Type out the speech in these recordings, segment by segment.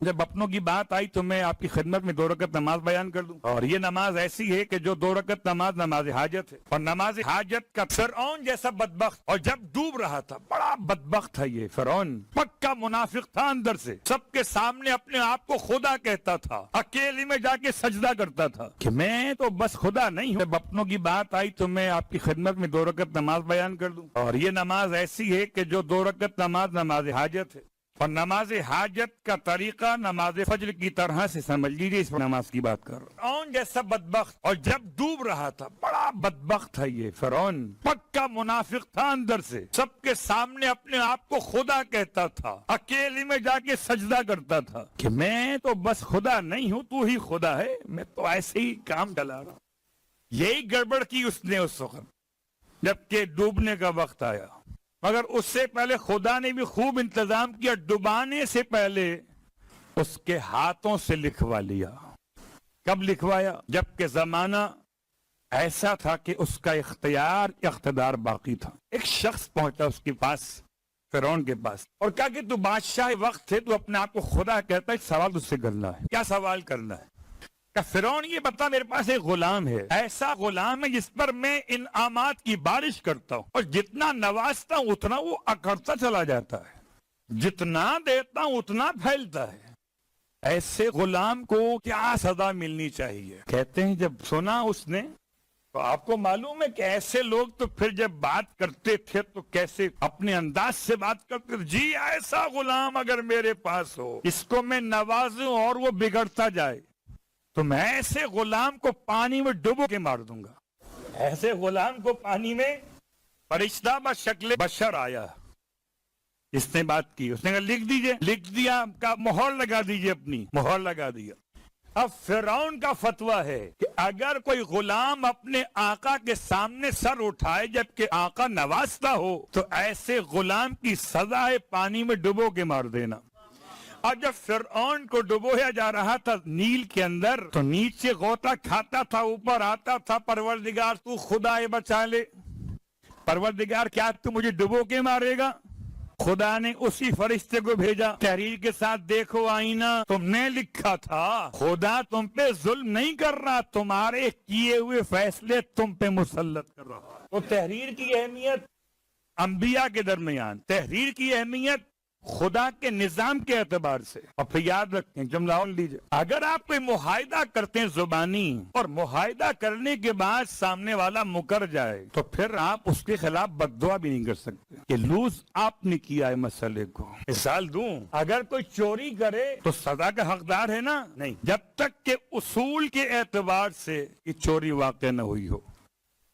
جب اپنوں کی بات آئی تو میں آپ کی خدمت میں 2 رکعت نماز بیان کر دوں، اور یہ نماز ایسی ہے کہ جو 2 رکعت نماز نماز حاجت ہے، اور نماز حاجت کا فرعون جیسا بدبخت، اور جب ڈوب رہا تھا بڑا بدبخت تھا یہ فرعون، پکا منافق تھا اندر سے، سب کے سامنے اپنے آپ کو خدا کہتا تھا، اکیلے میں جا کے سجدہ کرتا تھا کہ میں تو بس خدا نہیں ہوں۔ جب اپنوں کی بات آئی تو میں آپ کی خدمت میں 2 رکعت نماز بیان کر دوں، اور یہ نماز ایسی ہے کہ جو 2 رکعت نماز نماز حاجت ہے، اور نماز حاجت کا طریقہ نماز فجر کی طرح سے سمجھ لیجیے، اس نماز کی بات کر رہا ہوں۔ فرعون جیسا بدبخت، اور جب ڈوب رہا تھا بڑا بدبخت تھا یہ فرعون، پکا منافق تھا اندر سے، سب کے سامنے اپنے آپ کو خدا کہتا تھا، اکیلے میں جا کے سجدہ کرتا تھا کہ میں تو بس خدا نہیں ہوں، تو ہی خدا ہے، میں تو ایسے ہی کام چلا رہا ہوں۔ یہی گڑبڑ کی اس نے اس وقت جبکہ ڈوبنے کا وقت آیا، مگر اس سے پہلے خدا نے بھی خوب انتظام کیا، ڈبانے سے پہلے اس کے ہاتھوں سے لکھوا لیا۔ کب لکھوایا؟ جبکہ زمانہ ایسا تھا کہ اس کا اقتدار باقی تھا۔ ایک شخص پہنچا اس کے پاس، فرعون کے پاس، اور کہا کہ تو بادشاہ وقت ہے، تو اپنے آپ کو خدا کہتا ہے، ایک سوال تجھ سے کرنا ہے۔ کیا سوال کرنا ہے؟ کہ فرعون یہ بتا، میرے پاس ایک غلام ہے، ایسا غلام ہے جس پر میں انعامات کی بارش کرتا ہوں، اور جتنا نوازتا ہوں اتنا وہ اکڑتا چلا جاتا ہے، جتنا دیتا ہوں اتنا پھیلتا ہے، ایسے غلام کو کیا سزا ملنی چاہیے؟ کہتے ہیں جب سنا اس نے، تو آپ کو معلوم ہے کہ ایسے لوگ تو پھر جب بات کرتے تھے تو کیسے اپنے انداز سے بات کرتے تھے، جی ایسا غلام اگر میرے پاس ہو، اس کو میں نوازوں اور وہ بگڑتا جائے تو میں ایسے غلام کو پانی میں ڈبو کے مار دوں گا۔ ایسے غلام کو پانی میں فرشتہ بشکل بشر آیا، اس نے بات کی، اس نے کہا لکھ دیجئے، لکھ دیا، کا مہر لگا دیجئے، اپنی مہر لگا دیا۔ اب فرعون کا فتویٰ ہے کہ اگر کوئی غلام اپنے آقا کے سامنے سر اٹھائے جبکہ آقا نوازتا ہو تو ایسے غلام کی سزا ہے پانی میں ڈبو کے مار دینا۔ اور جب فرعون کو ڈبویا جا رہا تھا نیل کے اندر تو نیچے غوطہ کھاتا تھا، اوپر آتا تھا، پروردگار تو خدا بچا لے، پروردگار کیا تو مجھے ڈبو کے مارے گا؟ خدا نے اسی فرشتے کو بھیجا تحریر کے ساتھ، دیکھو آئینہ تم نے لکھا تھا، خدا تم پہ ظلم نہیں کر رہا، تمہارے کیے ہوئے فیصلے تم پہ مسلط کر رہا۔ تو تحریر کی اہمیت انبیاء کے درمیان، تحریر کی اہمیت خدا کے نظام کے اعتبار سے۔ اور پھر یاد رکھیں، جملہ اور لیجئے، اگر آپ کوئی معاہدہ کرتے ہیں زبانی، اور معاہدہ کرنے کے بعد سامنے والا مکر جائے تو پھر آپ اس کے خلاف بد دعا بھی نہیں کر سکتے کہ لوز آپ نے کیا ہے مسئلے کو۔ مثال دوں، اگر کوئی چوری کرے تو سزا کا حقدار ہے نا؟ نہیں، جب تک کہ اصول کے اعتبار سے یہ چوری واقع نہ ہوئی ہو۔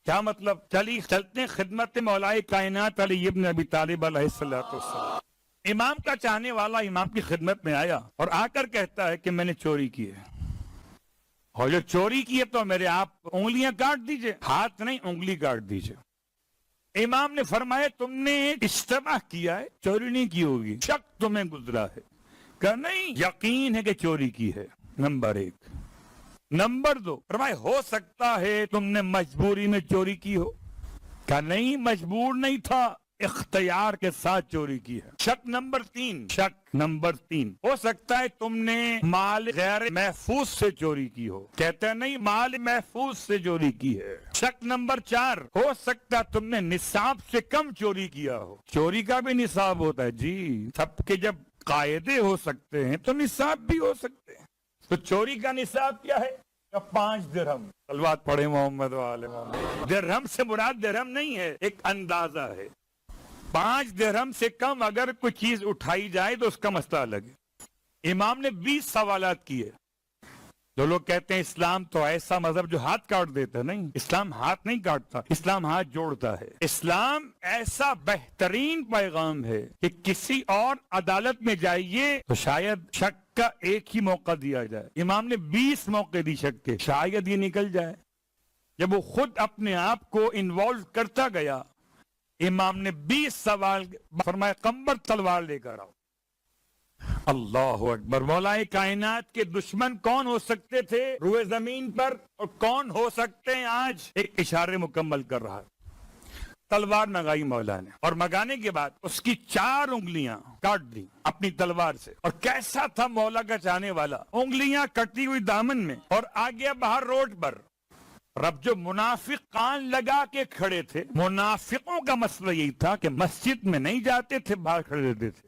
کیا مطلب؟ چلتے ہیں خدمت مولا کائنات علی ابن ابی طالب علیہ السلام۔ امام کا چاہنے والا امام کی خدمت میں آیا اور آ کر کہتا ہے کہ میں نے چوری کی ہے، اور جو چوری کی ہے تو میرے آپ انگلیاں کاٹ دیجئے، ہاتھ نہیں انگلی کاٹ دیجئے۔ امام نے فرمایا تم نے اشتباہ کیا ہے، چوری نہیں کی ہوگی، شک تمہیں گزرا ہے۔ کہ نہیں، یقین ہے کہ چوری کی ہے، نمبر 1۔ نمبر 2، فرمایا ہو سکتا ہے تم نے مجبوری میں چوری کی ہو۔ کہ نہیں، مجبور نہیں تھا، اختیار کے ساتھ چوری کی ہے۔ شک نمبر 3، ہو سکتا ہے تم نے مال غیر محفوظ سے چوری کی ہو۔ کہتے ہیں نہیں، مال محفوظ سے چوری کی ہے۔ شک نمبر 4، ہو سکتا ہے تم نے نصاب سے کم چوری کیا ہو۔ چوری کا بھی نصاب ہوتا ہے جی، سب کے جب قاعدے ہو سکتے ہیں تو نصاب بھی ہو سکتے ہیں۔ تو چوری کا نصاب کیا ہے؟ 5 درہم۔ صلوات پڑھے محمد و آل محمد۔ درہم سے مراد درہم نہیں ہے، ایک اندازہ ہے۔ 5 درہم سے کم اگر کوئی چیز اٹھائی جائے تو اس کا مسئلہ الگ ہے۔ امام نے 20 سوالات کیے۔ جو لوگ کہتے ہیں اسلام تو ایسا مذہب جو ہاتھ کاٹ دیتا ہے، نہیں، اسلام ہاتھ نہیں کاٹتا، اسلام ہاتھ جوڑتا ہے۔ اسلام ایسا بہترین پیغام ہے کہ کسی اور عدالت میں جائیے تو شاید شک کا ایک ہی موقع دیا جائے، امام نے 20 موقع دی شک کے، شاید یہ نکل جائے۔ جب وہ خود اپنے آپ کو انوالو کرتا گیا، امام نے 20 سوال فرمایا، قمبر تلوار لے کر آؤ۔ اللہ اکبر۔ مولا کائنات کے دشمن کون ہو سکتے تھے روئے زمین پر، اور کون ہو سکتے ہیں آج؟ ایک اشارے مکمل کر رہا ہے۔ تلوار منگائی مولا نے، اور منگانے کے بعد اس کی 4 انگلیاں کاٹ دی اپنی تلوار سے. اور کیسا تھا مولا کا چاہنے والا، انگلیاں کٹی ہوئی دامن میں، اور آ گیا باہر روڈ پر. رب جو منافق کان لگا کے کھڑے تھے، منافقوں کا مسئلہ یہی تھا کہ مسجد میں نہیں جاتے تھے، باہر کھڑے رہتے تھے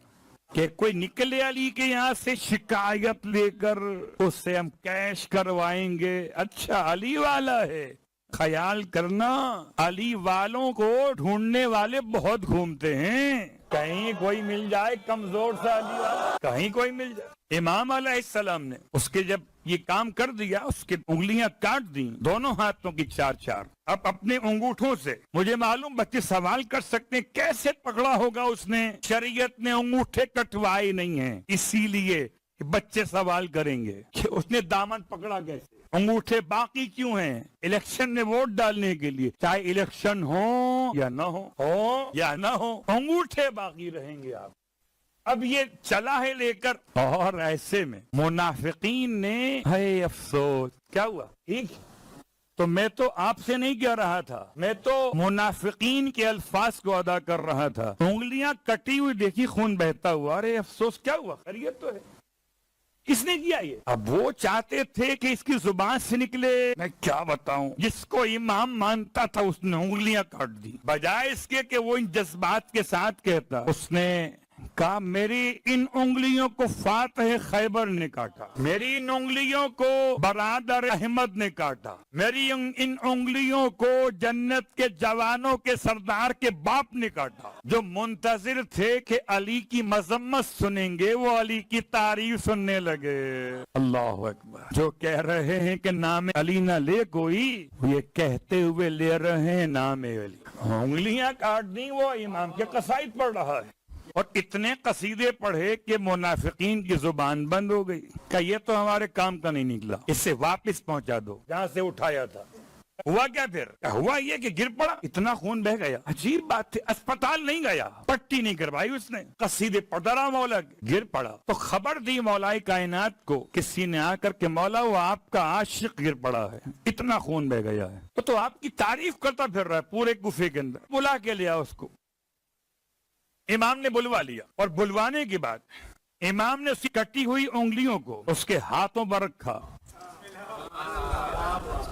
کہ کوئی نکلے علی کے یہاں سے شکایت لے کر اس سے ہم کیش کروائیں گے. اچھا علی والا ہے. خیال کرنا، علی والوں کو ڈھونڈنے والے بہت گھومتے ہیں. کہیں کوئی مل جائے کمزور سا علی والا، کہیں کوئی مل جائے. امام علیہ السلام نے اس کے جب یہ کام کر دیا، اس کے انگلیاں کاٹ دیں دونوں ہاتھوں کی 4 اب اپنے انگوٹھوں سے. مجھے معلوم بچے سوال کر سکتے ہیں کیسے پکڑا ہوگا اس نے، شریعت نے انگوٹھے کٹوائے نہیں ہیں، اسی لیے بچے سوال کریں گے کہ اس نے دامن پکڑا کیسے، انگوٹھے باقی کیوں ہیں. الیکشن میں ووٹ ڈالنے کے لیے، چاہے الیکشن ہو یا نہ ہو انگوٹھے باقی رہیں گے. آپ اب یہ چلا ہے لے کر، اور ایسے میں منافقین نے، ہے افسوس کیا ہوا. ٹھیک، تو میں تو آپ سے نہیں کہہ رہا تھا، میں تو منافقین کے الفاظ کو ادا کر رہا تھا. انگلیاں کٹی ہوئی دیکھی، خون بہتا ہوا، ارے افسوس کیا ہوا، خیریت تو ہے. کس نے کیا یہ؟ اب وہ چاہتے تھے کہ اس کی زبان سے نکلے، میں کیا بتاؤں، جس کو امام مانتا تھا اس نے انگلیاں کاٹ دی. بجائے اس کے کہ وہ ان جذبات کے ساتھ کہتا، اس نے کہا میری ان انگلیوں کو فاتح خیبر نے کاٹا، میری ان انگلیوں کو برادر احمد نے کاٹا، میری ان انگلیوں کو جنت کے جوانوں کے سردار کے باپ نے کاٹا. جو منتظر تھے کہ علی کی مذمت سنیں گے، وہ علی کی تعریف سننے لگے. اللہ اکبر. جو کہہ رہے ہیں کہ نام علی نہ لے کوئی، یہ کہتے ہوئے لے رہے ہیں نام علی. انگلیاں کاٹ دی، وہ امام کے قصائد پڑھ رہا ہے، اور اتنے قصیدے پڑھے کہ منافقین کی زبان بند ہو گئی کہ یہ تو ہمارے کام کا نہیں نکلا، اس سے واپس پہنچا دو جہاں سے اٹھایا تھا. ہوا کیا پھر؟ ہوا یہ کہ گر پڑا، اتنا خون بہ گیا. عجیب بات تھی، اسپتال نہیں گیا، پٹی نہیں کروائی اس نے، قصیدے پڑھتا رہا مولا. گر پڑا تو خبر دی مولا کائنات کو کسی نے آ کر کے، مولا وہ آپ کا عاشق گر پڑا ہے، اتنا خون بہ گیا ہے. تو آپ کی تعریف کرتا پھر رہا ہے پورے کوفے کے اندر. بلا کے لیا اس کو. امام نے بلوا لیا، اور بلوانے کے بعد امام نے اس کی کٹی ہوئی انگلیوں کو اس کے ہاتھوں پر رکھا.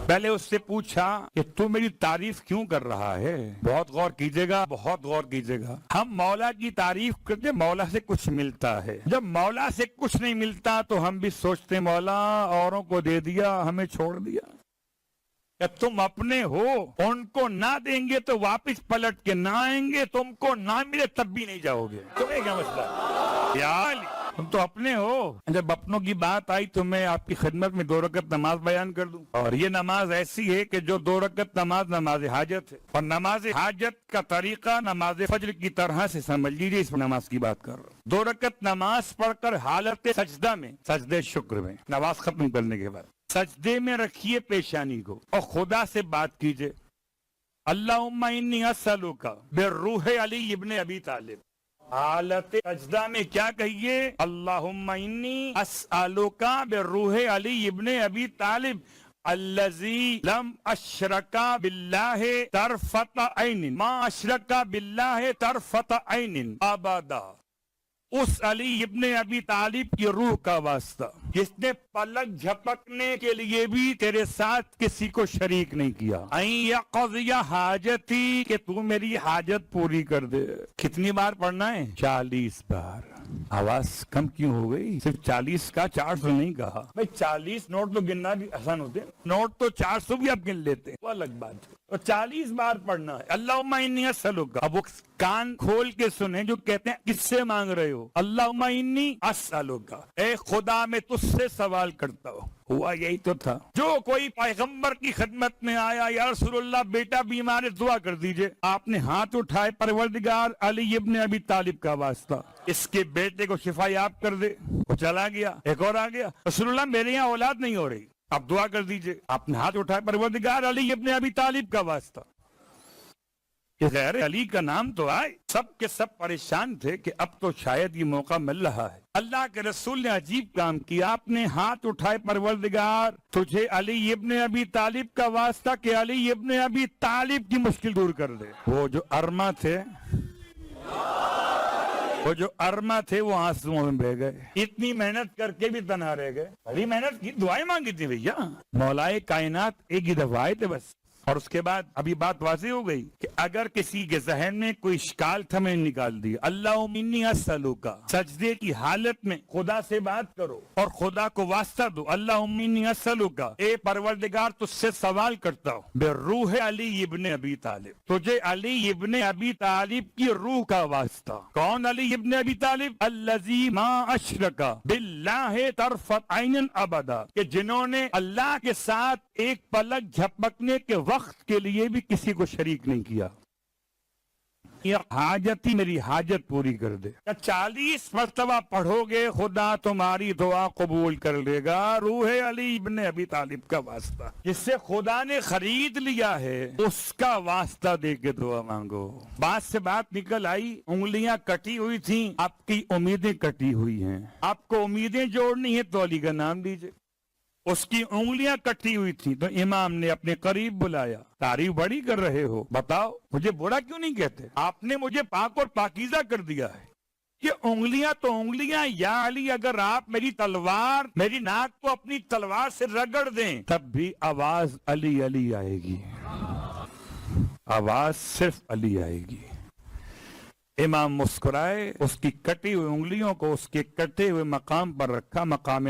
پہلے اس سے پوچھا کہ تو میری تعریف کیوں کر رہا ہے. بہت غور کیجئے گا، بہت غور کیجئے گا. ہم مولا کی تعریف کرتے مولا سے کچھ ملتا ہے، جب مولا سے کچھ نہیں ملتا تو ہم بھی سوچتے مولا اوروں کو دے دیا، ہمیں چھوڑ دیا. کہ تم اپنے ہو، ان کو نہ دیں گے تو واپس پلٹ کے نہ آئیں گے، تم کو نہ ملے تب بھی نہیں جاؤ گے. تمہیں کیا مسئلہ ہے؟ تم تو اپنے ہو. جب اپنوں کی بات آئی تو میں آپ کی خدمت میں 2 رکعت نماز بیان کر دوں. اور یہ نماز ایسی ہے کہ جو 2 رکعت نماز نماز حاجت ہے، اور نماز حاجت کا طریقہ نماز فجر کی طرح سے سمجھ لیجیے. اس نماز کی بات کر رہا ہوں. 2 رکعت نماز پڑھ کر حالت سجدہ میں، سجدے شکر میں، نماز ختم کرنے کے بعد سجدے میں رکھیے پیشانی کو اور خدا سے بات کیجئے، اللہم انی اسألک بالروح علی ابن ابی طالب. حالت سجدہ میں کیا کہیے؟ اللہم انی اسألک بالروح علی ابن ابی طالب الذی لم اشرک باللہ طرفۃ عین ما اشرک باللہ طرفۃ عین ابدا. اس علی ابن ابی طالب کی روح کا واسطہ جس نے پلک جھپکنے کے لیے بھی تیرے ساتھ کسی کو شریک نہیں کیا. این یقضی حاجتی، کہ تو میری حاجت پوری کر دے. کتنی بار پڑھنا ہے؟ 40 بار. آواز کم کیوں ہو گئی؟ صرف 40 کا 400 نہیں کہا. بھائی 40 نوٹ تو گننا بھی آسان ہوتے ہیں، نوٹ تو 400 بھی آپ گن لیتے ہیں، وہ الگ بات ہے. تو 40 بار پڑھنا ہے. اللہم انی اسألک. اب وہ کان کھول کے سنیں جو کہتے ہیں کس سے مانگ رہے ہو. اللہم انی اسألک، اے خدا میں تجھ سے سوال کرتا ہوں. ہوا یہی تو تھا. جو کوئی پیغمبر کی خدمت میں آیا، یا رسول اللہ بیٹا بیمار ہے دعا کر دیجئے، آپ نے ہاتھ اٹھائے، پروردگار علی ابن ابی طالب کا واسطہ اس کے بیٹے کو شفا یاب کر دے. وہ چلا گیا. ایک اور آ گیا، رسول اللہ میرے یہاں اولاد نہیں ہو رہی، آپ دعا کر دیجئے. آپ نے ہاتھ اٹھائے، پروردگار علی ابن ابی طالب کا واسطہ کہ غیر علی کا نام تو آئے. سب کے سب پریشان تھے کہ اب تو شاید یہ موقع مل رہا ہے. اللہ کے رسول نے عجیب کام کیا. آپ نے ہاتھ اٹھائے, پروردگار تجھے علی ابن ابی طالب کا واسطہ کہ علی ابن ابی طالب کی مشکل دور کر دے. وہ جو ارما تھے وہ آنسوؤں میں بہہ گئے. اتنی محنت کر کے بھی تنہا رہ گئے. بڑی محنت کی, دعائیں مانگی تھی بھیا. مولا کائنات ایک ہی دفعہ آئے تھے بس. اور اس کے بعد ابھی بات واضح ہو گئی کہ اگر کسی کے ذہن میں کوئی اشکال تھا, میں نکال دی. اللہ انی اسألوکا, سجدے کی حالت میں خدا سے بات کرو اور خدا کو واسطہ دو. اللہ انی اسألوکا, اے پروردگار تجھ سے سوال کرتا ہوں بروح علی ابن ابی طالب, تجھے علی ابن ابی طالب کی روح کا واسطہ. کون علی ابن ابی طالب؟ الذی ما اشرکا باللہ طرفت عین ابدا, کہ جنہوں نے اللہ کے ساتھ ایک پلک جھپکنے کے وقت کے لیے بھی کسی کو شریک نہیں کیا. یہ حاجتی میری حاجت پوری کر دے. 40 مرتبہ پڑھو گے خدا تمہاری دعا قبول کر لے گا. روح علی ابن ابی طالب کا واسطہ, جس سے خدا نے خرید لیا ہے, اس کا واسطہ دے کے دعا مانگو. بات سے بات نکل آئی, انگلیاں کٹی ہوئی تھیں, آپ کی امیدیں کٹی ہوئی ہیں. آپ کو امیدیں جوڑنی ہے تو علی کا نام دیجئے. اس کی انگلیاں کٹی ہوئی تھی تو امام نے اپنے قریب بلایا. تعریف بڑی کر رہے ہو, بتاؤ مجھے برا کیوں نہیں کہتے؟ آپ نے مجھے پاک اور پاکیزہ کر دیا ہے. یہ انگلیاں تو انگلیاں. یا علی, اگر آپ میری تلوار, میری ناک کو اپنی تلوار سے رگڑ دیں تب بھی آواز علی علی آئے گی. آواز صرف علی آئے گی. امام مسکرائے, اس کی کٹی ہوئی انگلیوں کو اس کے کٹے ہوئے مقام پر رکھا, مقام